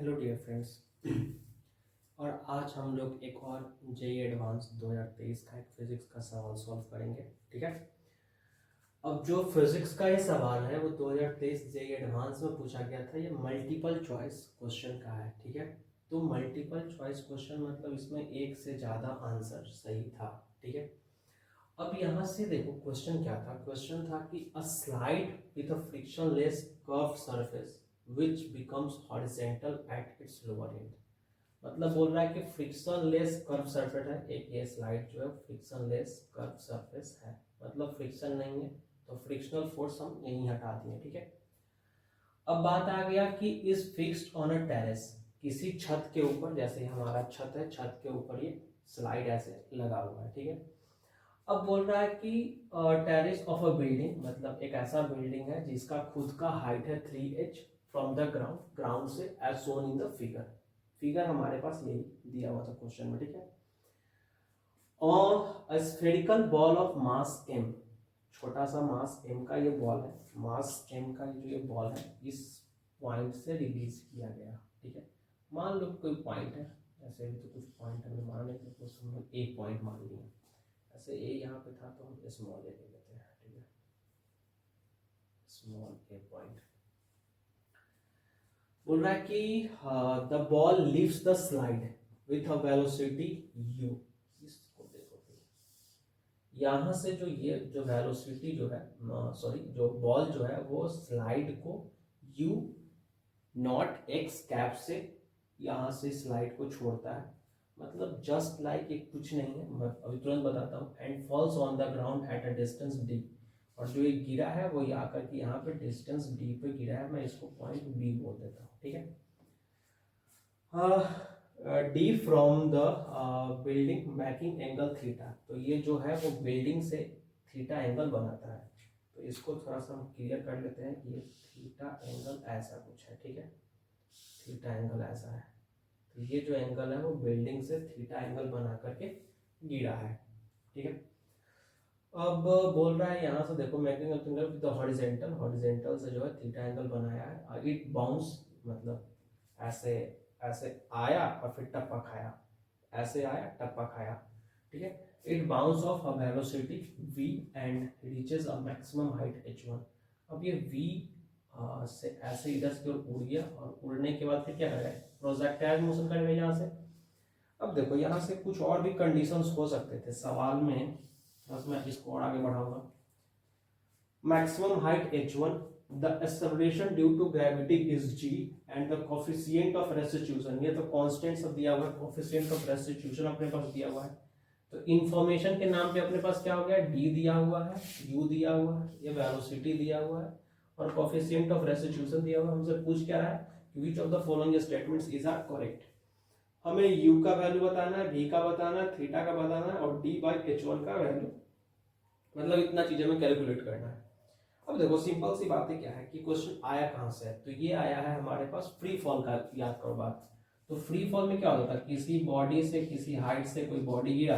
Hello dear friends. और आज हम लोग एक और जेई एडवांस 2023 का एक फिजिक्स का सवाल सॉल्व करेंगे। ठीक है। अब जो फिजिक्स का ये सवाल है वो 2023 जेई एडवांस में पूछा गया था। ये मल्टीपल चॉइस क्वेश्चन का है। ठीक है। तो मल्टीपल चॉइस क्वेश्चन मतलब इसमें एक से ज़्यादा आंसर सही था। ठीक है। अब यहाँ से देखो क्वेश्चन क्या था। क्वेश्चन था कि अ slide with a frictionless curved surface which becomes horizontal at its lower end। मतलब बोल रहा है कि फ्रिक्शन लेस कर्व सरफेस है। एक ये स्लाइड जो है फ्रिक्शन लेस कर्व सरफेस है, मतलब फ्रिक्शन नहीं है तो फ्रिक्शनल फोर्स हम यहीं हटा दिए। ठीक है। अब बात आ गया कि is fixed on a terrace, किसी छत के ऊपर, जैसे हमारा छत है, छत के ऊपर ये स्लाइड ऐसे लगा हुआ है। ठीक है। अब बोल रहा है कि टेरेस ऑफ अ बिल्डिंग, मतलब एक ऐसा बिल्डिंग है जिसका खुद का हाइट है 3h from the ground, ground से as shown in the figure. Figure हमारे पास यही दिया हुआ था क्वेश्चन में। ठीक है। और a spherical ball of mass m, छोटा सा मास m का ये बॉल है, मास m का जो ये बॉल है इस पॉइंट से रिलीज किया गया। ठीक है। मान लो कोई पॉइंट है, ऐसे भी तो कुछ पॉइंट हमें माने थे, कुछ हम लोग एक पॉइंट मान लिया। ऐसे ए यहाँ पे था तो हम स्मॉल ए ले लेते हैं। ठीक है। स्मॉल ए पॉइंट बोल रहा है कि the ball leaves the slide with a velocity u। इसको देखो, यहाँ से जो ये जो वेलोसिटी जो है, सॉरी जो बॉल जो है वो स्लाइड को u नॉट x कैप से यहाँ से स्लाइड को छोड़ता है, मतलब जस्ट लाइक एक कुछ नहीं है, मैं अभी तुरंत बताता हूँ। And falls on the ground at a distance d, और जो ये गिरा है वो ये आकर के यहाँ पे डिस्टेंस d पे गिरा है। मैं इसको पॉइंट b बोल देता हूँ। ठीक है। d from the building making angle theta, तो ये जो है वो बिल्डिंग से थीटा एंगल बनाता है। तो इसको थोड़ा सा हम क्लियर कर लेते हैं कि ये थीटा एंगल ऐसा कुछ है। ठीक है। थीटा एंगल ऐसा है, तो ये जो एंगल है वो बिल्डिंग से थीटा एंगल बना करके गिरा है। ठीक है। अब बोल रहा है यहाँ से देखो making angle with horizontal, horizontal से जो है थीटा एंगल बनाया है। इट बाउंस, मतलब ऐसे ऐसे आया और फिर टप्पा खाया, ऐसे आया टप्पा खाया। ठीक है। It bounce of a velocity v and reaches a maximum height h1। अब ये v से ऐसे इधर से उड़ गया, और उड़ने के बाद फिर क्या करेगा, प्रोजेक्टाइल मोशन करेगा यहाँ से। अब देखो यहाँ से कुछ और भी कंडीशंस हो सकते थे सवाल में, बस मैं इसको और आगे बढ़ाऊंगा। Maximum height h1, the acceleration due to gravity is g and the coefficient of restitution, ये तो कांस्टेंट सब दिया हुआ है, coefficient of restitution अपने पास दिया हुआ है। तो इंफॉर्मेशन के नाम पे अपने पास क्या हो गया, d दिया हुआ है, u दिया हुआ है, ये वेलोसिटी दिया हुआ है, और coefficient of restitution दिया हुआ है। हमसे पूछ क्या रहा है, which of the following statements is are correct। हमें u का वैल्यू बताना है, v का बताना है, थीटा का बताना है, और d by h1 का वैल्यू, मतलब इतना चीजें में कैलकुलेट करना है। अब देखो सिंपल सी बात है क्या है कि क्वेश्चन आया कहाँ से है, तो ये आया है हमारे पास फ्री फॉल का। याद करो बात, तो फ्री फॉल में क्या होता है, किसी बॉडी से किसी हाइट से कोई बॉडी गिरा,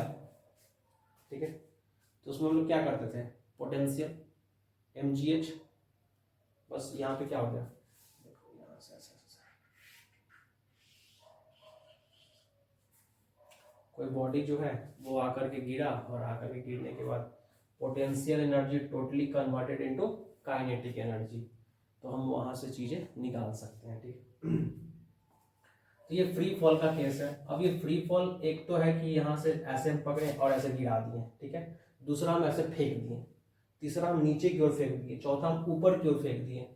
ठीक है, तो उसमें हम लोग क्या करते थे, पोटेंशियल mgh, बस यहाँ पे क्या हो गया, देखो यहाँ से ऐसे कोई बॉडी जो है वो आकर के गिरा, और आकर के गिरने के बाद potential energy totally converted into kinetic energy, तो हम वहां से चीजें निकाल सकते हैं। ठीक। तो ये फ्री फॉल का केस है। अब ये फ्री फॉल एक तो है कि यहाँ से ऐसे हम पकड़े और ऐसे गिरा दिए, ठीक है, दूसरा हम ऐसे फेंक दिए, तीसरा हम नीचे की ओर फेंक दिए, चौथा हम ऊपर की ओर फेंक दिए।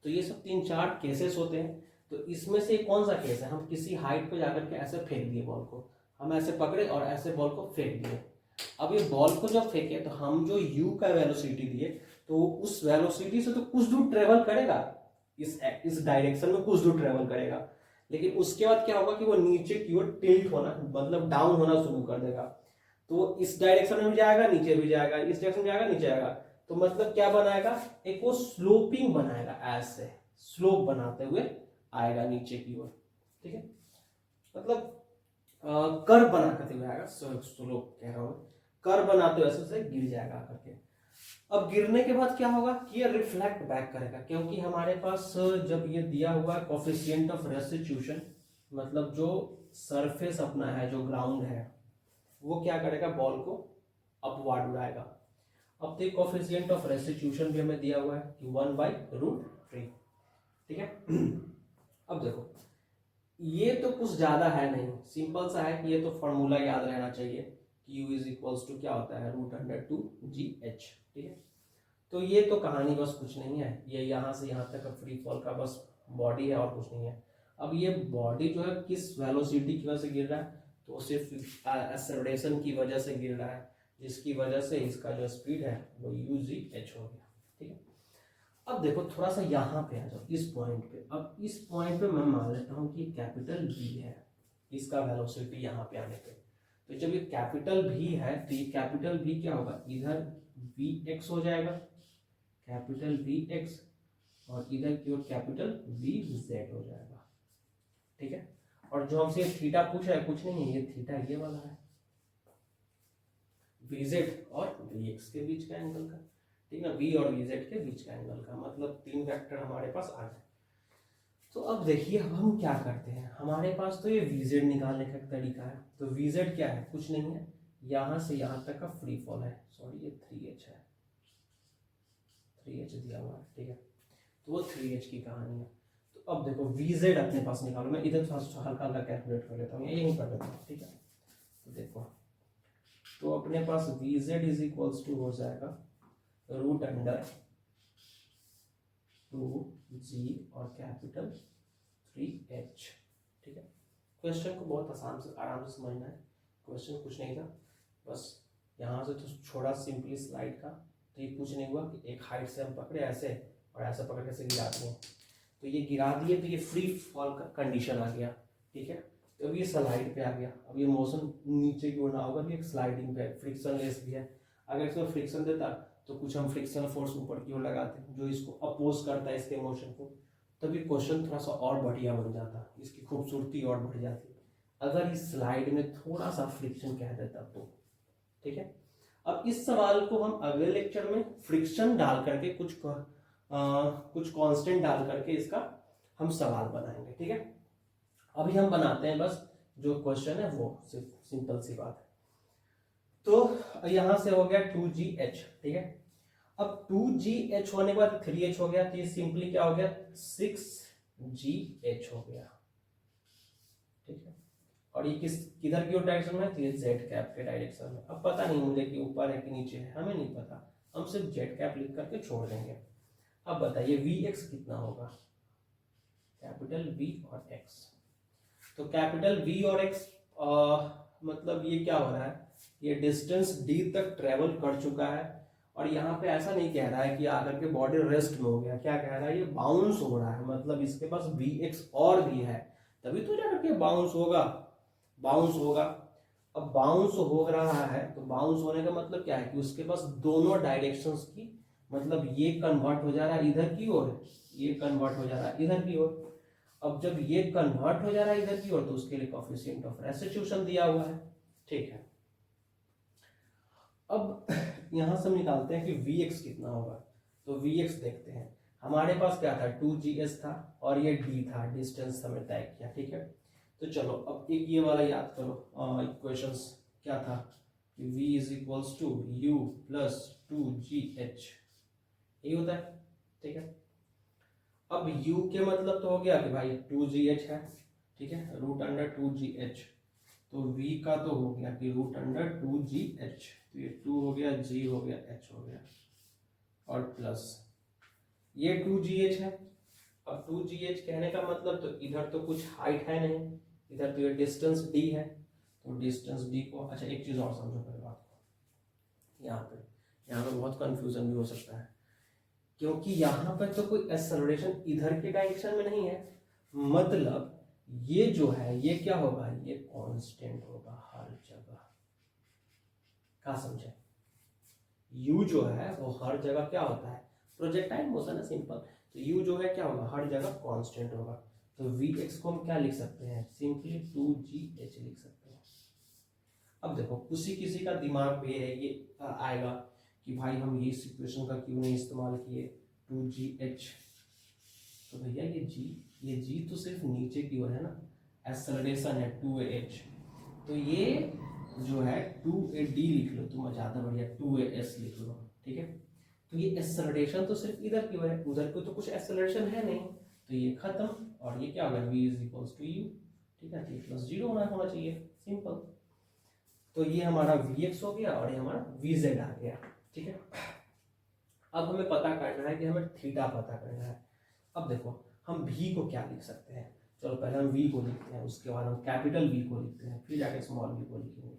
तो ये सब 3-4 केसेस होते हैं। तो इसमें से कौन सा केस है, हम किसी हाइट पे जाकर के ऐसे फेंक दिए बॉल को, हम ऐसे पकड़े और ऐसे बॉल को फेंक दिए। अब ये बॉल को जब फेंके तो हम जो u का वेलोसिटी दिए, तो उस वेलोसिटी से तो कुछ दूर ट्रेवल करेगा, इस डायरेक्शन में कुछ दूर ट्रेवल करेगा, लेकिन उसके बाद क्या होगा कि वो नीचे की ओर टिल्ट होना, मतलब डाउन होना शुरू कर देगा। तो इस डायरेक्शन में भी जाएगा, नीचे भी जाएगा, इस डायरेक्शन में जाएगा, नीचे जाएगा, तो मतलब क्या बनाएगा, एक वो स्लोपिंग बनाएगा, ऐसे स्लोप बनाते हुए आएगा नीचे की ओर। ठीक है, मतलब कर्व बना करते हुए आएगा, स्लोप कह रहा हूं, कर्व बनाते हुए ऐसे गिर जाएगा करके। अब गिरने के बाद क्या होगा कि ये रिफ्लेक्ट बैक करेगा, क्योंकि हमारे पास जब ये दिया हुआ है कोफिशिएंट ऑफ रेस्टिट्यूशन, मतलब जो सरफेस अपना है, जो ग्राउंड है, वो क्या करेगा, बॉल को अपवार्ड उड़ाएगा। अब तो कोफिशिएंट ऑफ रेस्टिट्यूशन भी हमें दिया हुआ है कि 1/√3, ठीक है। अब देखो ये तो कुछ ज़्यादा है नहीं, सिंपल सा है कि ये तो फॉर्मूला याद रहना चाहिए कि u इज इक्वल्स टू क्या होता है, √2gh, ठीक है। तो ये तो कहानी बस कुछ नहीं है, ये यहाँ से यहाँ तक का फ्री फॉल का बस बॉडी है और कुछ नहीं है। अब ये बॉडी जो है किस वेलोसिटी की वजह से गिर रहा है, तो सिर्फ एक्सेलरेशन की वजह से गिर रहा है, जिसकी वजह से इसका जो स्पीड है वो UGH हो गया, ठीक है। अब देखो थोड़ा सा यहाँ पे आ जाओ, इस पॉइंट पे। अब इस पॉइंट पे मैं मान लेता हूँ कि कैपिटल V है, इसका वेलोसिटी यहाँ पे आने पे। तो जब ये कैपिटल V है तो ये कैपिटल V क्या होगा, इधर Vx हो जाएगा, कैपिटल Vx, और इधर की ओर कैपिटल Vz हो जाएगा, ठीक है। और जो हमसे थीटा पूछा है कुछ नहीं है, ये थीटा ये वाला है, Vz और Vx के बीच का एंगल का, ठीक है ना, V और Vz के बीच का एंगल का, मतलब 3 वेक्टर हमारे पास आ गए। तो अब देखिए अब हम क्या करते हैं, हमारे पास तो ये Vz निकालने का एक तरीका है। तो Vz क्या है, कुछ नहीं है, यहाँ से यहाँ तक का फ्री फॉल है, सॉरी ये 3h है, 3h दिया हुआ है, ठीक है। तो वो 3h की कहानी है। तो अब देखो Vz अपने पास निकालो, मैं इधर थोड़ा सा हल्का हल्का कैलकुलेट कर लेता हूँ, यही कर लेता हूँ, ठीक है। तो देखो तो अपने पास Vz इज इक्वल्स टू हो जाएगा √2g और कैपिटल 3h, ठीक है। क्वेश्चन को बहुत आसान से आराम से समझना है, क्वेश्चन कुछ नहीं था, बस यहाँ से तो छोड़ा सिंपली स्लाइड का। तो ये कुछ नहीं हुआ कि एक हाइट से हम पकड़े ऐसे और ऐसे पकड़ के से गिरा दिए, तो ये गिरा दिए तो ये फ्री फॉल का कंडीशन आ गया, ठीक है। तो अब ये स्लाइड पे आ गया, अब ये मोशन नीचे की ओर ना होगा, एक स्लाइडिंग पे, फ्रिक्शन लेस भी है। अगर इसमें फ्रिक्शन देता तो कुछ हम फ्रिक्शन फोर्स ऊपर की ओर लगाते जो इसको अपोज करता है इसके मोशन को, तभी क्वेश्चन थोड़ा सा और बढ़िया बन जाता, इसकी खूबसूरती और बढ़ जाती अगर इस स्लाइड में थोड़ा सा फ्रिक्शन कह देता तो, ठीक है। अब इस सवाल को हम अगले लेक्चर में फ्रिक्शन डाल करके कुछ कांस्टेंट डाल करके इसका हम सवाल बनाएंगे, ठीक है। अभी हम बनाते हैं बस जो क्वेश्चन है वो सिर्फ सिंपल सी बात है। तो यहां से हो गया 2gh, ठीक है। अब 2gh होने के बाद 3h हो गया, तो ये सिंपली क्या हो गया, 6gh हो गया, ठीक है। और ये किधर की ओर डायरेक्शन में है, तो ये जेड कैप के डायरेक्शन में। अब पता नहीं मुझे कि ऊपर है कि नीचे है, हमें नहीं पता, हम सिर्फ जेड कैप लिख करके छोड़ देंगे। अब बताइए Vx कितना होगा, कैपिटल V और x। तो कैपिटल V और x मतलब ये क्या हो रहा है, ये डिस्टेंस d तक ट्रेवल कर चुका है, और यहाँ पे ऐसा नहीं कह रहा है कि आकर के बॉडी रेस्ट में हो गया, क्या कह रहा है, ये बाउंस हो रहा है, मतलब इसके पास Vx और भी है, तभी तो जाकर के बाउंस होगा, बाउंस होगा। अब बाउंस हो रहा है तो बाउंस होने का मतलब क्या है कि उसके पास दोनों डायरेक्शंस की, मतलब ये कन्वर्ट हो जा रहा है इधर की ओर, ये कन्वर्ट हो जा रहा है इधर की ओर। अब जब ये कन्वर्ट हो जा रहा है इधर की ओर तो उसके लिए कोएफिशिएंट ऑफ रेस्टिट्यूशन दिया हुआ है, ठीक है। अब यहां से हम निकालते हैं कि Vx कितना होगा। तो Vx देखते हैं, हमारे पास क्या था, 2gs था और ये d था, डिस्टेंस हमें तय किया, ठीक है। तो चलो अब एक ये वाला याद करो, इक्वेशंस क्या था कि v is equals to u plus 2gh, यही होता है, ठीक है। अब u के मतलब तो हो गया कि भाई 2gh है, ठीक है, √2gh। तो v का तो हो गया कि √2gh, तो ये 2 हो गया, g हो गया, h हो गया, और प्लस ये 2gh है। अब 2gh कहने का मतलब तो इधर तो कुछ हाइट है नहीं, इधर तो ये डिस्टेंस d है, तो डिस्टेंस d को, अच्छा एक चीज और समझो पहले बात को, यहाँ पे बहुत कंफ्यूजन भी हो सकता है, क्योंकि यहाँ पे तो कोई एक्सेलरेशन इधर के डायरेक्शन में नहीं है, मतलब ये जो है ये क्या होगा, ये कांस्टेंट होगा हर जगह, क्या समझे, u जो है वो हर जगह क्या होता है, प्रोजेक्टाइल मोशन है, सिंपल। तो u जो है क्या होगा, हर जगह कांस्टेंट होगा। तो Vx को हम क्या लिख सकते हैं, सिंपली 2gh लिख सकते हैं। अब देखो किसी का दिमाग पे ये आएगा कि भाई हम ये इक्वेशन का क्यों नहीं इस्तेमाल किए, 2gh। तो भैया ये g तो सिर्फ नीचे की ओर है ना, एक्सेलरेशन है 2a_h, तो ये जो है 2a_d लिख लो तुम, ज़्यादा बढ़िया 2a_s लिख लो, ठीक है। तो ये एक्सेलरेशन तो सिर्फ इधर की है, उधर को तो कुछ एक्सेलरेशन है नहीं, तो ये खत्म, और ये क्या होगा v is equals to u, ठीक है, तो प्लस 0 होना चाहिए, सिंपल। तो ये हमारा vx हो गया और ये हमारा vz आ गया, ठीक है। अब हमें पता करना है कि हमें थीटा पता करना है। अब देखो हम v को क्या लिख सकते हैं, चलो पहले हम v को लिखते हैं, उसके बाद हम कैपिटल V को लिखते हैं, फिर जाके स्मॉल v को लिखेंगे।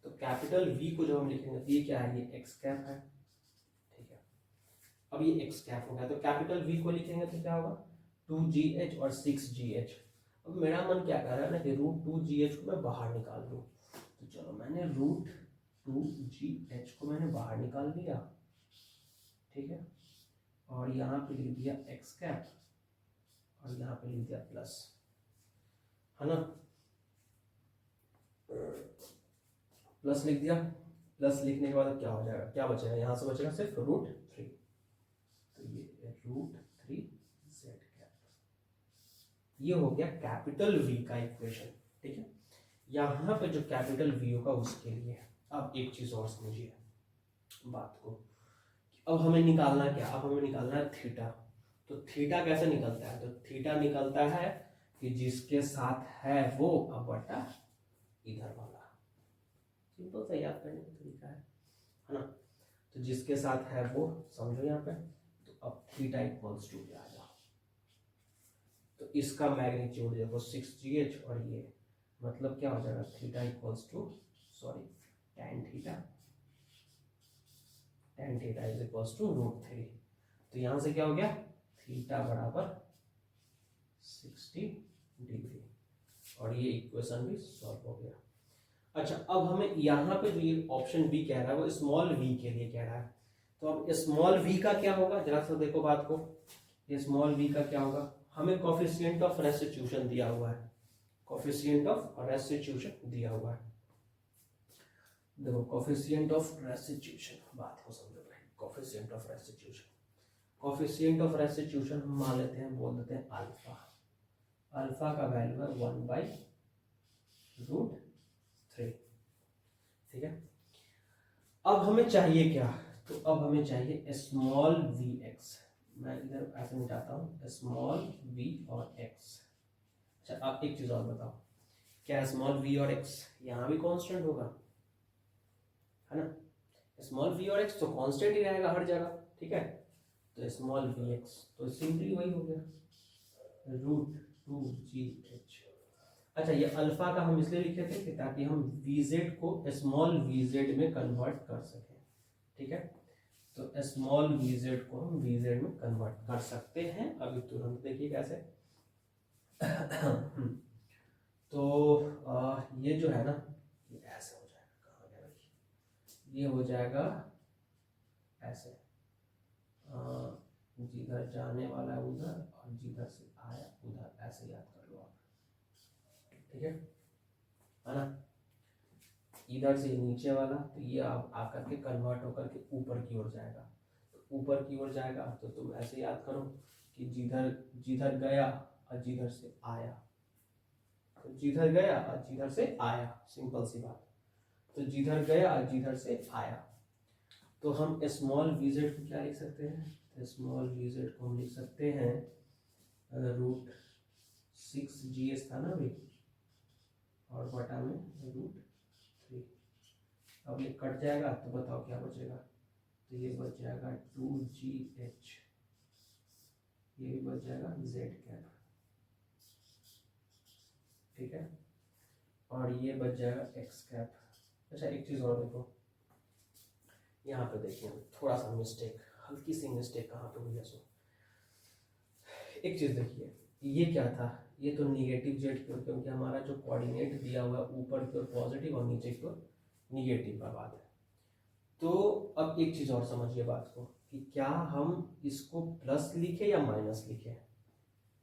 तो कैपिटल V को जब हम लिखेंगे तो ये क्या है, ये x कैप है, ठीक है। अब ये x कैप हो गया, तो कैपिटल V को लिखेंगे तो क्या होगा 2gh और 6gh। अब मेरा मन क्या कर रहा है ना कि √2gh को मैं बाहर निकाल दूँ, तो चलो मैंने √2gh को मैंने बाहर निकाल दिया, ठीक है, और यहाँ पे लिख दिया x कैप और यहाँ पे लिख दिया प्लस, है ना, प्लस लिख दिया। प्लस लिखने के बाद क्या हो जाएगा, क्या बचेगा, यहाँ से बचेगा सिर्फ √3, तो ये √3z कैप, ये हो गया कैपिटल V का इक्वेशन, ठीक है। यहाँ पे जो कैपिटल V होगा उसके लिए अब एक चीज और समझिए बात को, अब हमें निकालना क्या, अब हमें निकालना है थीटा। तो थीटा कैसे निकलता है, तो थीटा निकलता है कि जिसके साथ है वो अब बटा इधर वाला, सिंपल सा याद करने का तरीका है ना। तो जिसके साथ है वो समझो यहाँ पे, तो अब थीटा इक्वल्स टू क्या आएगा, तो इसका मैग्नीट्यूड देखो 6gh और ये मतलब क्या हो जाएगा, theta equals to tan theta is equals to √3। तो यहाँ से क्या हो गया, थीटा बराबर 60 डिग्री, और ये इक्वेशन भी सॉल्व हो गया। अच्छा, अब हमें यहाँ पे जो ये ऑप्शन बी कह रहा है वो स्मॉल v के लिए कह रहा है, तो अब स्मॉल v का क्या होगा, जरा सा देखो बात को, ये स्मॉल v का क्या होगा, हमें कोफिशिएंट ऑफ रेस्टिट्यूशन दिया हुआ है, कोफिशिएंट ऑफ रेस्टिट्यूशन दिया हुआ है, देखो कोफिशिएंट ऑफ रेस्टिट्यूशन, बात को समझो भाई, coefficient of restitution, coefficient of restitution हम मान लेते हैं, बोल देते हैं अल्फा, अल्फा का वैल्यू है 1/√3, ठीक है। अब हमें चाहिए क्या, तो अब हमें चाहिए स्मॉल vx, मैं इधर ऐसे मिटाता हूँ, स्मॉल v और x। अच्छा अब एक चीज और बताओ, क्या स्मॉल v और x यहाँ भी कांस्टेंट होगा, है ना, स्मॉल v और x तो कांस्टेंट ही रहेगा हर जगह, ठीक है। तो स्मॉल vx तो सिंपली वही हो गया √2gh। अच्छा, ये अल्फा का हम इसलिए लिखे थे कि ताकि हम vz को स्मॉल vz में कन्वर्ट कर सकें, ठीक है। तो स्मॉल vz को हम vz में कन्वर्ट कर सकते हैं, अभी तुरंत देखिए कैसे। तो ये जो है ना, ये ऐसे हो जाएगा, कहाँ गया भाई, ये हो जाएगा ऐसे, जिधर जाने वाला है उधर और जिधर से आया उधर, ऐसे याद कर लो आप, ठीक है ना। इधर से नीचे वाला, तो ये अब आकर के कन्वर्ट होकर के ऊपर की ओर जाएगा, तो ऊपर की ओर जाएगा तो तुम ऐसे याद करो कि जिधर जिधर गया और जिधर से आया, तो जिधर गया और जिधर से आया, सिंपल सी बात। तो जिधर गया और जिधर से आया, तो हम स्मॉल vz को क्या लिख सकते हैं, तो स्मॉल vz को हम लिख सकते हैं √6gh था ना अभी, और बटा में √3। अब ये कट जाएगा तो बताओ क्या बचेगा, तो ये बच जाएगा 2gh, ये भी बच जाएगा z कैप, ठीक है, और ये बच जाएगा x कैप। अच्छा एक चीज और देखो, यहाँ पे देखिए थोड़ा सा मिस्टेक, हल्की सी मिस्टेक कहाँ पे हुई है, सो एक चीज देखिए, ये क्या था, ये तो निगेटिव जेड की ओर, क्योंकि हमारा जो कोऑर्डिनेट दिया हुआ है ऊपर की ओर पॉजिटिव और नीचे की ओर निगेटिव का बात है। तो अब एक चीज और समझिए बात को, कि क्या हम इसको प्लस लिखे या माइनस लिखे,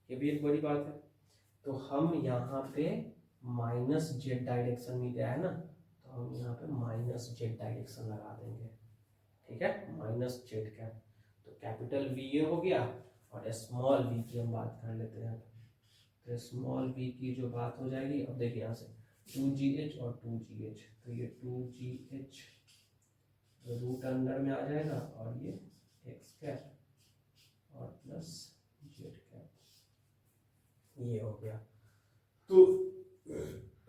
ये भी एक बड़ी बात है। तो हम यहाँ पे माइनस जेड डायरेक्शन में गया है ना, तो हम यहाँ पे माइनस जेड डायरेक्शन लगा देंगे, ठीक है, माइनस जेड कैप। तो कैपिटल V ये हो गया, और स्मॉल v की हम बात कर लेते हैं, तो स्मॉल v की जो बात हो जाएगी, अब देखिए यहाँ से 2gh और 2gh, तो ये 2gh रूट अंडर में आ जाएगा और ये x कैप और प्लस z कैप, ये हो गया। तो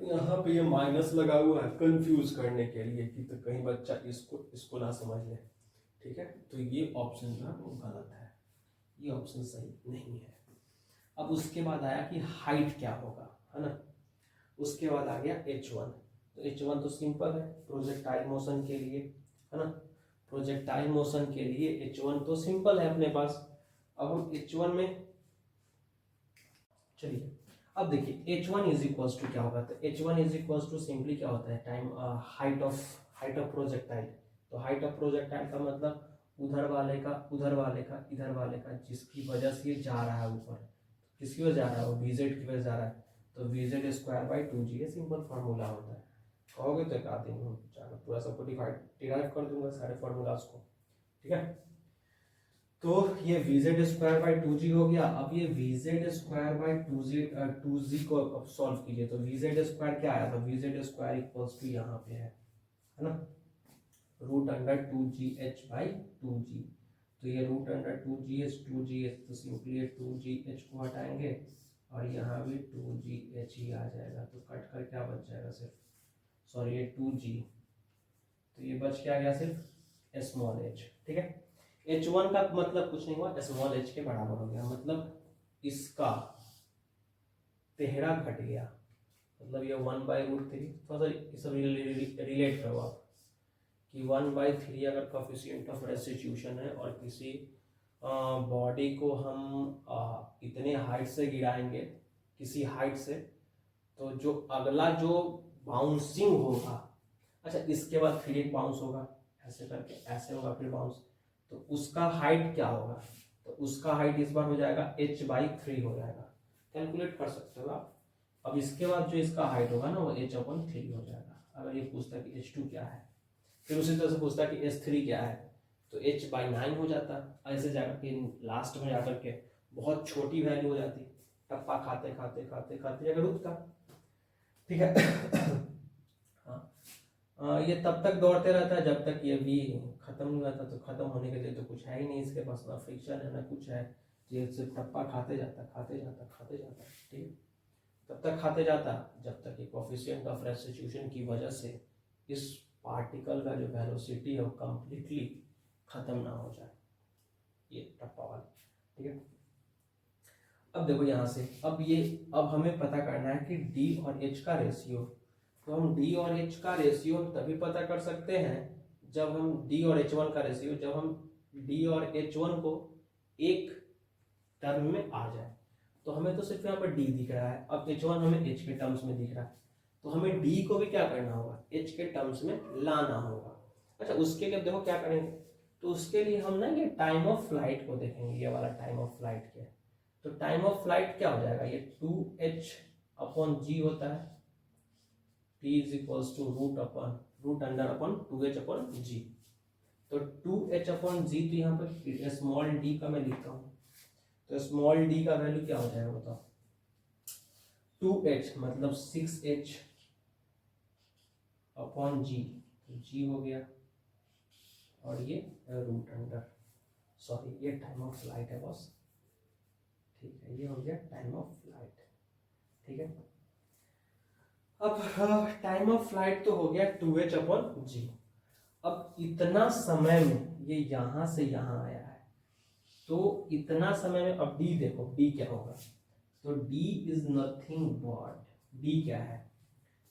यहाँ पे ये माइनस लगा हुआ है कंफ्यूज करने के लिए कि तो कहीं बच्चा इसको ना समझ ले, ठीक है। तो ये ऑप्शन जो है वो गलत है, ये ऑप्शन सही नहीं है। अब उसके बाद आया कि हाइट क्या होगा, है ना। उसके बाद आ गया h1, तो h1 तो सिंपल है प्रोजेक्टाइल मोशन के लिए, है ना। प्रोजेक्टाइल मोशन के लिए h1 तो सिंपल है अपने पास। अब हम h1 में चलिए, अब देखिए h1 इज इक्वल्स टू क्या होगा, तो h1 is equals to simply क्या होता है, टाइम हाइट ऑफ प्रोजेक्टाइल। तो हाइट ऑफ प्रोजेक्टाइल का मतलब उधर वाले का इधर वाले का जिसकी वजह से ये जा रहा है ऊपर, किसकी वजह जा रहा है, वो vz की वजह जा रहा है, तो vz स्क्वायर बाई 2g, ये सिंपल फार्मूला होता है। कहोगे तो एक आधे दिन पूरा सबको डिराइव कर दूंगा सारे फार्मूलाज को, ठीक है। तो ये vz स्क्वायर बाई 2g हो गया। अब ये vz स्क्वायर बाई 2g को अब सॉल्व कीजिए, तो vz स्क्वायर क्या आया था, vz स्क्वायर इक्वल्स टू यहाँ पे है ना, root under 2gh by 2g। तो ये रूट अंडर 2gh तो सिंपली 2gh को हटाएंगे और यहाँ भी 2gh ही आ जाएगा, तो कट कर क्या बच जाएगा, सिर्फ सॉरी ये 2g, तो ये बच क्या गया सिर्फ स्मॉल h, ठीक है। h1 का मतलब कुछ नहीं हुआ, स्मॉल h के बराबर हो गया, मतलब इसका तेहरा घट गया, मतलब ये 1/√3, थोड़ा सा ये सब रिलेट करो आप कि 1/3 अगर कोएफिशिएंट ऑफ रेस्टिट्यूशन है और किसी बॉडी को हम इतने हाइट से गिराएंगे किसी हाइट से, तो जो अगला जो बाउंसिंग होगा, अच्छा इसके बाद फिर एक बाउंस होगा ऐसे करके, ऐसे होगा फिर बाउंस, तो उसका हाइट क्या होगा, तो उसका हाइट इस बार हो जाएगा h/3 हो जाएगा, कैलकुलेट कर सकते हो आप। अब इसके बाद जो इसका हाइट होगा ना वो h/3 हो जाएगा। अगर ये पूछता है कि h2 क्या है, फिर उसी तरह से पूछता है कि h3 क्या है, तो h/9 हो जाता, ऐसे जाकर के लास्ट में जाकर के बहुत छोटी वैल्यू हो जाती, टप्पा खाते खाते खाते खाते अगर रुकता, ठीक है। हाँ, ये तब तक दौड़ते रहता है जब तक ये भी खत्म नहीं होता, तो खत्म होने के लिए तो कुछ है ही नहीं इसके पास, ना फ्रिक्शन है ना कुछ है, ये सिर्फ टप्पा खाते जाता, ठीक है। तब तक खाते जाता जब तक ये कोएफिशिएंट ऑफ रेस्टिट्यूशन की वजह से इस पार्टिकल का जो वेलोसिटी है वो कंप्लीटली खत्म ना हो जाए, ये टप्पा वाला, ठीक है। अब देखो यहाँ से, अब हमें पता करना है कि d और h का रेशियो, तो हम d और h का रेशियो तभी पता कर सकते हैं जब हम d और h1 का रेशियो, जब हम d और h1 को एक टर्म में आ जाए, तो हमें तो सिर्फ यहाँ पर d दिख रहा है, अब h1 हमें h के टर्म्स में दिख रहा है, तो हमें d को भी क्या करना होगा, h के टर्म्स में लाना होगा। अच्छा उसके लिए देखो क्या करेंगे, तो उसके लिए हम ना ये टाइम ऑफ फ्लाइट को देखेंगे, ये वाला टाइम ऑफ फ्लाइट क्या है, तो टाइम ऑफ फ्लाइट क्या हो जाएगा, ये 2h/g होता है, t is equals to root under upon 2h/g, तो 2h/g, तो यहाँ पर स्मॉल d का मैं लिखता हूँ, तो स्मॉल d का वैल्यू क्या हो जाएगा बताओ, 2h मतलब 6h/g, तो g हो गया, और ये रूट अंडर, सॉरी ये टाइम ऑफ फ्लाइट है बॉस, ठीक है, ये हो गया टाइम ऑफ फ्लाइट, ठीक है। अब टाइम ऑफ फ्लाइट तो हो गया 2h/g। अब इतना समय में ये यहां से यहां आया है, तो इतना समय में अब d देखो, d क्या होगा, तो d is nothing but, d क्या है,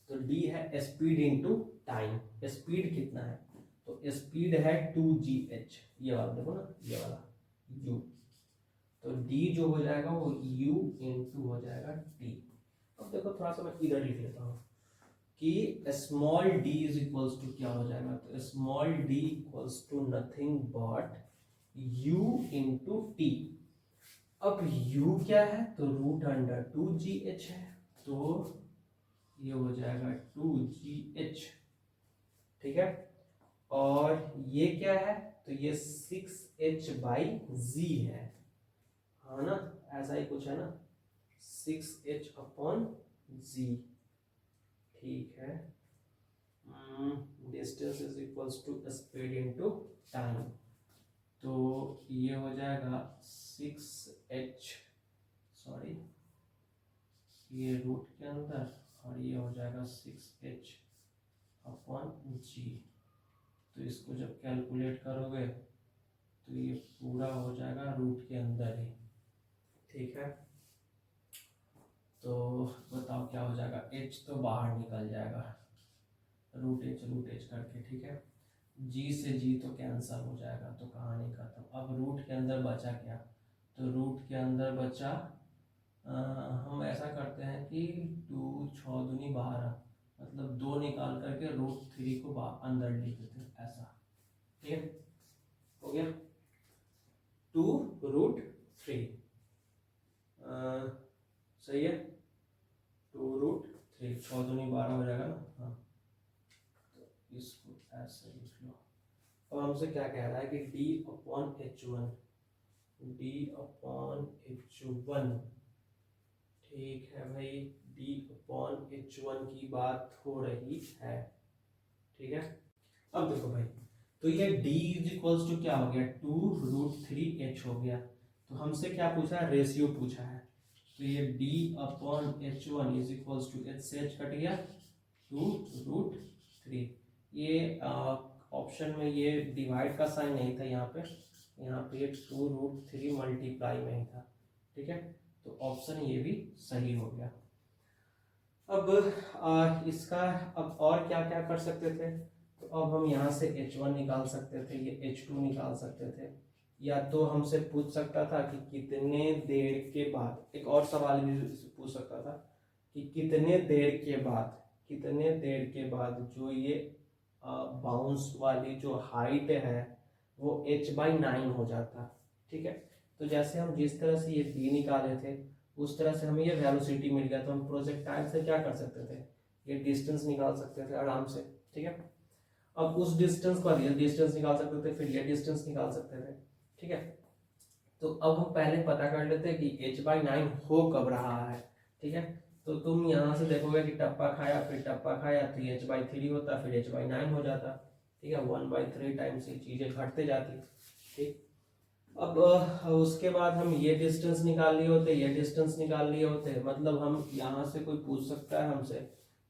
तो d है स्पीड इनटू टाइम, स्पीड कितना है, तो स्पीड है 2gh, ये वाला देखो ना, ये वाला u, तो d जो हो जाएगा वो u इंटू हो जाएगा t। अब देखो थोड़ा सा मैं इधर लिख लेता हूँ कि small d is equals to क्या हो जाएगा, तो small d equals to nothing but u into t। अब u क्या है, तो रूट अंडर 2gh है, तो ये हो जाएगा 2gh, ठीक है। और ये क्या है, तो ये 6h/g है, हाँ ना, ऐसा ही कुछ है ना, 6h/g। ठीक है, distance is equals to speed into time. तो ये हो जाएगा 6h, सॉरी ये रूट के अंदर, और ये हो जाएगा 6h/g। तो इसको जब कैलकुलेट करोगे तो ये पूरा हो जाएगा रूट के अंदर ही। ठीक है, तो बताओ क्या हो जाएगा, h तो बाहर निकल जाएगा रूट एच करके। ठीक है, g से g तो कैंसल हो जाएगा, तो कहानी खत्म। अब रूट के अंदर बचा क्या, तो रूट के अंदर बचा हम ऐसा करते हैं कि 2 6 दूनी 12, मतलब 2 निकाल करके √3 को अंदर लिख देते हैं, ऐसा। ठीक है, हो गया 2√3। सही है, 2√3, 6 दूनी 12 हो जाएगा ना। हाँ, तो इसको ऐसे लिख लो। अब हमसे क्या कह रहा है कि D/H1, D/H1। ठीक है भाई, D/H1 की बात हो रही है। ठीक है, अब देखो भाई, तो ये D इज इक्वल्स टू क्या हो गया, 2√3h हो गया। तो हमसे क्या पूछा है, रेशियो पूछा है। तो ये D/H1 is equals to h से h कट गया 2√3। ये ऑप्शन में ये डिवाइड का साइन नहीं था, यहाँ पे ये 2√3 मल्टीप्लाई में ही था। ठीक है, तो ऑप्शन ये भी सही हो गया। अब इसका अब और क्या क्या कर सकते थे, तो अब हम यहाँ से H1 निकाल सकते थे, ये H2 निकाल सकते थे, या तो हमसे पूछ सकता था कि कितने देर के बाद, एक और सवाल भी पूछ सकता था कि कितने देर के बाद जो ये बाउंस वाली जो हाइट है वो h/9 हो जाता। ठीक है, तो जैसे हम जिस तरह से ये b निकाले थे उस तरह से हमें ये वेलोसिटी मिल गया, तो हम प्रोजेक्टाइल से क्या कर सकते थे, ये डिस्टेंस निकाल सकते थे आराम से। ठीक है, अब उस डिस्टेंस पर ये डिस्टेंस निकाल सकते थे, फिर ये डिस्टेंस निकाल सकते थे। ठीक है, तो अब हम पहले पता कर लेते हैं कि h/9 हो कब रहा है। ठीक है, तो तुम यहाँ से देखोगे कि टप्पा खाया फिर टप्पा खाया, तो h/3 होता, फिर h/9 हो जाता। ठीक है, 1/3 टाइम्स ये चीजें घटते जाती। ठीक, अब उसके बाद हम ये डिस्टेंस निकाल लिए होते, ये डिस्टेंस निकाल लिए होते, मतलब हम यहाँ से कोई पूछ सकता है हमसे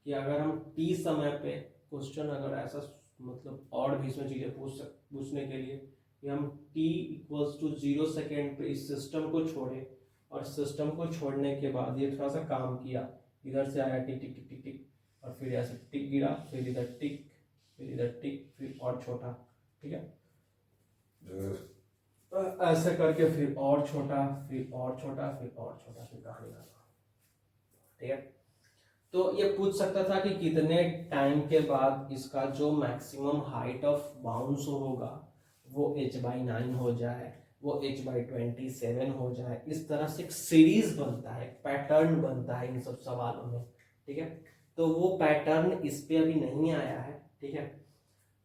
कि अगर हम t समय पे क्वेश्चन, अगर ऐसा मतलब और भी इसमें चीजें पूछने के लिए कि हम t=0 सेकेंड पे इस सिस्टम को छोड़े, और सिस्टम को छोड़ने के बाद ये थोड़ा सा काम किया, इधर से आया टिक टिक टिक टिक टिक, और फिर ऐसे टिक गिरा, फिर इधर टिक, फिर इधर टिक, फिर और छोटा। ठीक है, ऐसे करके फिर और छोटा, फिर और छोटा, फिर और छोटा, फिर कहानी खत्म। ठीक है, तो ये पूछ सकता था कि कितने टाइम के बाद इसका जो मैक्सिमम हाइट ऑफ बाउंस होगा वो h/9 हो जाए, वो h/27 हो जाए। इस तरह से एक सीरीज बनता है, एक पैटर्न बनता है इन सब सवालों में। ठीक है, तो वो पैटर्न इस पे अभी नहीं आया है। ठीक है,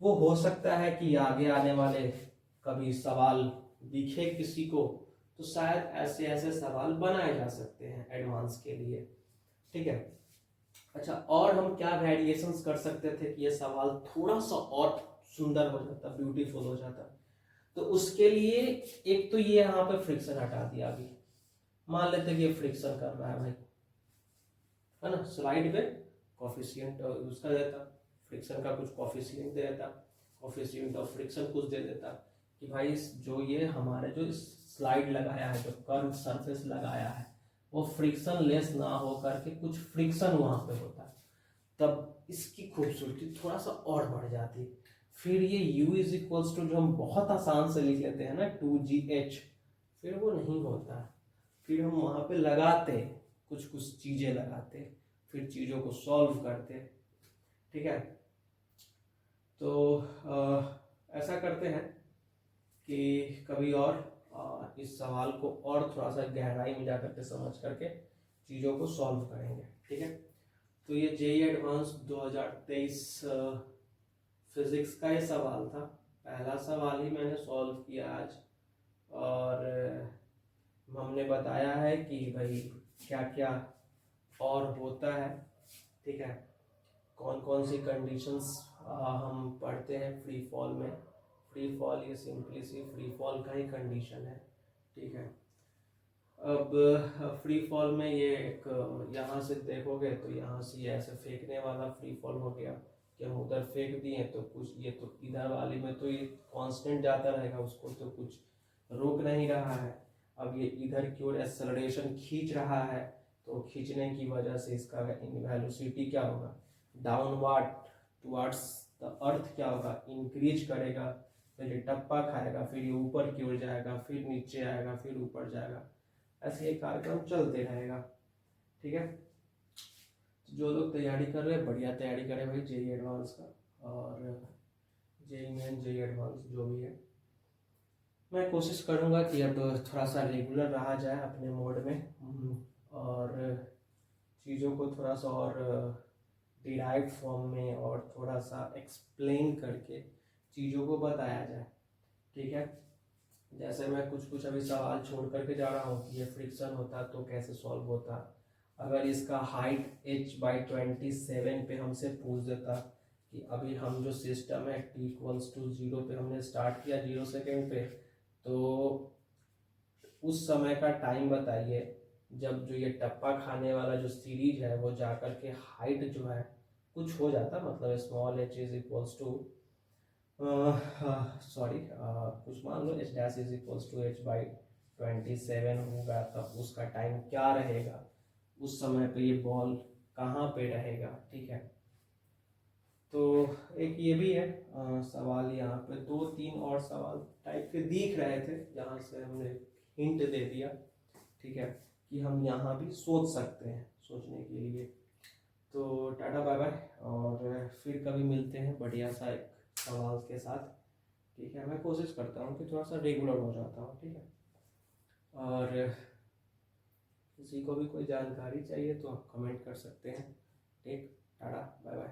वो हो सकता है कि आगे आने वाले कभी सवाल दिखे किसी को, तो शायद ऐसे ऐसे सवाल बनाए जा सकते हैं एडवांस के लिए। ठीक है, अच्छा, और हम क्या वेरिएशंस कर सकते थे कि ये सवाल थोड़ा सा और सुंदर हो जाता, ब्यूटीफुल हो जाता। तो उसके लिए एक तो ये यहाँ पे फ्रिक्शन हटा दिया। अभी मान लेते कि ये फ्रिक्शन कर रहा है भाई, है ना, स्लाइड पे कॉफिशिएंट उसका देता, फ्रिक्शन का कुछ कॉफिशिएंट दे देता, कॉफिशिएंट ऑफ फ्रिक्शन कुछ दे देता कि भाई जो ये हमारे जो स्लाइड लगाया है, जो कर्व सरफेस लगाया है, वो फ्रिक्शन लेस ना हो करके कुछ फ्रिक्शन वहां पे होता है, तब इसकी खूबसूरती थोड़ा सा और बढ़ जाती। फिर ये u इज इक्वल्स टू जो हम बहुत आसान से लिख लेते हैं ना 2gh, फिर वो नहीं होता। फिर हम वहां पे लगाते कुछ कुछ चीजें लगाते, फिर चीजों को सॉल्व करते। ठीक है, तो ऐसा करते हैं कि कभी और इस सवाल को और थोड़ा सा गहराई में जाकर के समझ करके चीज़ों को सॉल्व करेंगे। ठीक है, तो ये जेईई एडवांस 2023 फिजिक्स का ये सवाल था, पहला सवाल ही मैंने सॉल्व किया आज। और हमने बताया है कि भाई क्या क्या और होता है, ठीक है, कौन कौन सी कंडीशंस हम पढ़ते हैं फ्री फॉल में। फ्री फॉल ये सिंपली सी फ्री फॉल का ही कंडीशन है, ठीक है। अब फ्री फॉल में ये एक यहाँ से देखोगे तो यहाँ से ये ऐसे फेंकने वाला फ्री फॉल हो गया कि हम उधर फेंक दिए तो कुछ, ये तो इधर वाली में तो ये कांस्टेंट जाता रहेगा, उसको तो कुछ रोक नहीं रहा है। अब ये इधर की ओर एक्सेलरेशन खींच रहा है, तो खींचने की वजह से इसका वेलोसिटी क्या होगा, डाउनवर्ड टुवर्ड्स द अर्थ क्या होगा, इंक्रीज करेगा। फिर ये टप्पा खाएगा, फिर ये ऊपर की ओर जाएगा, फिर नीचे आएगा, फिर ऊपर जाएगा, ऐसे ये कार्यक्रम चलते रहेगा, ठीक है। जो लोग तैयारी कर रहे हैं बढ़िया तैयारी करें भाई, जेई एडवांस का और जेई मेन जेई एडवांस जो भी है। मैं कोशिश करूँगा कि अब थोड़ा सा रेगुलर रहा जाए अपने मोड में, और चीज़ों को थोड़ा सा और डिराइव फॉर्म में और थोड़ा सा एक्सप्लेन करके चीज़ों को बताया जाए, ठीक है। जैसे मैं कुछ अभी सवाल छोड़ करके जा रहा हूँ कि ये फ्रिक्शन होता तो कैसे सॉल्व होता। अगर इसका हाइट h/27 पे हमसे पूछ देता कि अभी हम जो सिस्टम है t=0 पे हमने स्टार्ट किया 0 सेकेंड पे, तो उस समय का टाइम बताइए जब जो ये टप्पा खाने वाला जो सीरीज है वो जाकर के हाइट जो है कुछ हो जाता, मतलब small h is equals to कुछ मान लो h'=h/27 होगा, तब उसका टाइम क्या रहेगा, उस समय पे ये बॉल कहाँ पे रहेगा, ठीक है। तो एक ये भी है सवाल, यहाँ पे 2-3 और सवाल टाइप के दिख रहे थे जहाँ से हमने हिंट दे दिया, ठीक है, कि हम यहाँ भी सोच सकते हैं सोचने के लिए। तो टाटा बाय बाय, और फिर कभी मिलते हैं बढ़िया सा एक सवाल के साथ, ठीक है। मैं कोशिश करता हूँ कि थोड़ा सा रेगुलर हो जाता हूँ, ठीक है। और किसी को भी कोई जानकारी चाहिए तो आप कमेंट कर सकते हैं, ठीक। Tata bye bye.